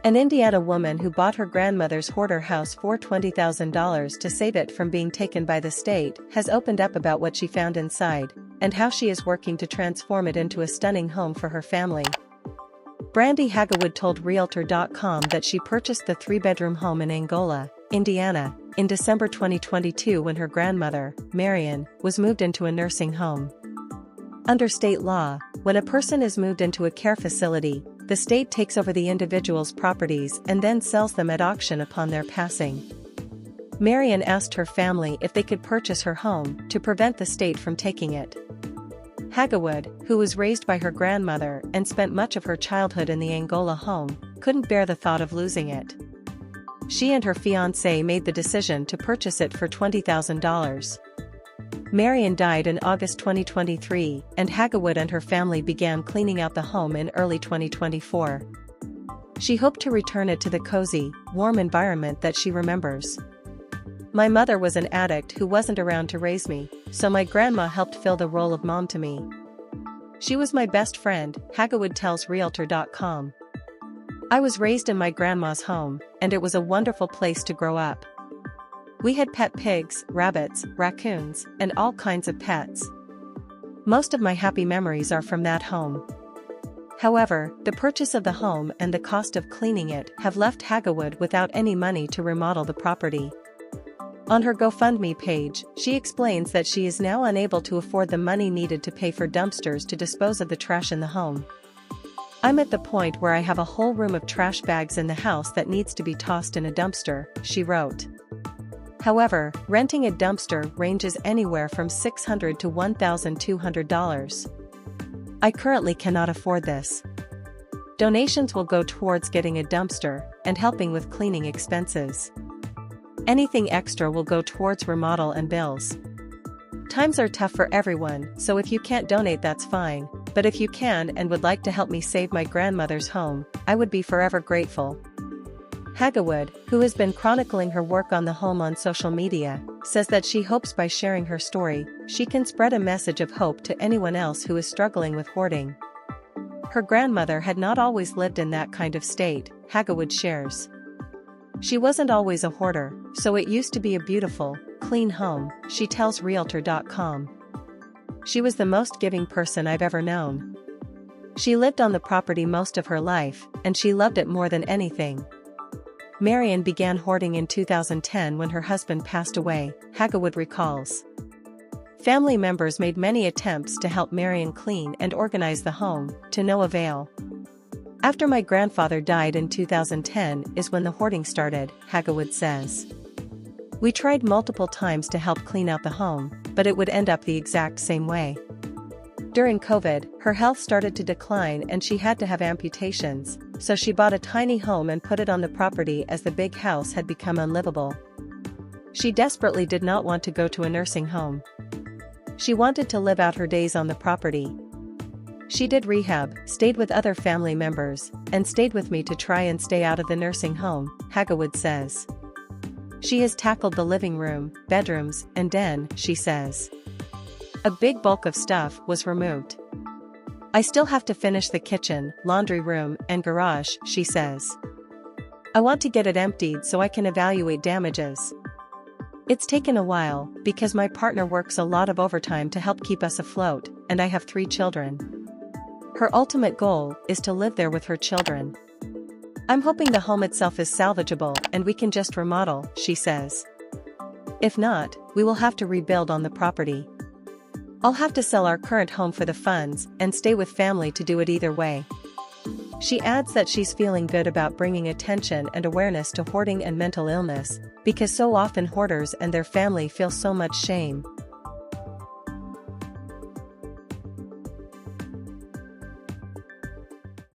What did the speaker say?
An Indiana woman who bought her grandmother's hoarder house for $20,000 to save it from being taken by the state has opened up about what she found inside and how she is working to transform it into a stunning home for her family. Brandy Hagewood told Realtor.com that she purchased the 3-bedroom home in Angola, Indiana, in December 2022 when her grandmother, Marian, was moved into a nursing home. Under state law, when a person is moved into a care facility, the state takes over the individual's properties and then sells them at auction upon their passing. Marian asked her family if they could purchase her home to prevent the state from taking it. Hagewood, who was raised by her grandmother and spent much of her childhood in the Angola home, couldn't bear the thought of losing it. She and her fiancé made the decision to purchase it for $20,000. Marian died in August 2023, and Hagewood and her family began cleaning out the home in early 2024. She hoped to return it to the cozy, warm environment that she remembers. "My mother was an addict who wasn't around to raise me, so my grandma helped fill the role of mom to me. She was my best friend," Hagewood tells Realtor.com. "I was raised in my grandma's home, and it was a wonderful place to grow up. We had pet pigs, rabbits, raccoons, and all kinds of pets. Most of my happy memories are from that home." However, the purchase of the home and the cost of cleaning it have left Hagewood without any money to remodel the property. On her GoFundMe page, she explains that she is now unable to afford the money needed to pay for dumpsters to dispose of the trash in the home. "I'm at the point where I have a whole room of trash bags in the house that needs to be tossed in a dumpster," she wrote. However, renting a dumpster ranges anywhere from $600 to $1,200. "I currently cannot afford this. Donations will go towards getting a dumpster and helping with cleaning expenses. Anything extra will go towards remodel and bills. Times are tough for everyone, so if you can't donate that's fine, but if you can and would like to help me save my grandmother's home, I would be forever grateful." Hagewood, who has been chronicling her work on the home on social media, says that she hopes by sharing her story, she can spread a message of hope to anyone else who is struggling with hoarding. Her grandmother had not always lived in that kind of state, Hagewood shares. "She wasn't always a hoarder, so it used to be a beautiful, clean home," she tells Realtor.com. "She was the most giving person I've ever known. She lived on the property most of her life, and she loved it more than anything." Marian began hoarding in 2010 when her husband passed away, Hagewood recalls. "Family members made many attempts to help Marian clean and organize the home, to no avail. After my grandfather died in 2010 is when the hoarding started," Hagewood says. "We tried multiple times to help clean out the home, but it would end up the exact same way. During COVID, her health started to decline and she had to have amputations, so she bought a tiny home and put it on the property as the big house had become unlivable. She desperately did not want to go to a nursing home. She wanted to live out her days on the property. She did rehab, stayed with other family members, and stayed with me to try and stay out of the nursing home," Hagewood says. "She has tackled the living room, bedrooms, and den," she says. "A big bulk of stuff was removed. I still have to finish the kitchen, laundry room, and garage," she says. "I want to get it emptied so I can evaluate damages. It's taken a while, because my partner works a lot of overtime to help keep us afloat, and I have 3 children. Her ultimate goal is to live there with her children. I'm hoping the home itself is salvageable and we can just remodel," she says. "If not, we will have to rebuild on the property. I'll have to sell our current home for the funds and stay with family to do it either way." She adds that she's feeling good about bringing attention and awareness to hoarding and mental illness, because so often hoarders and their family feel so much shame,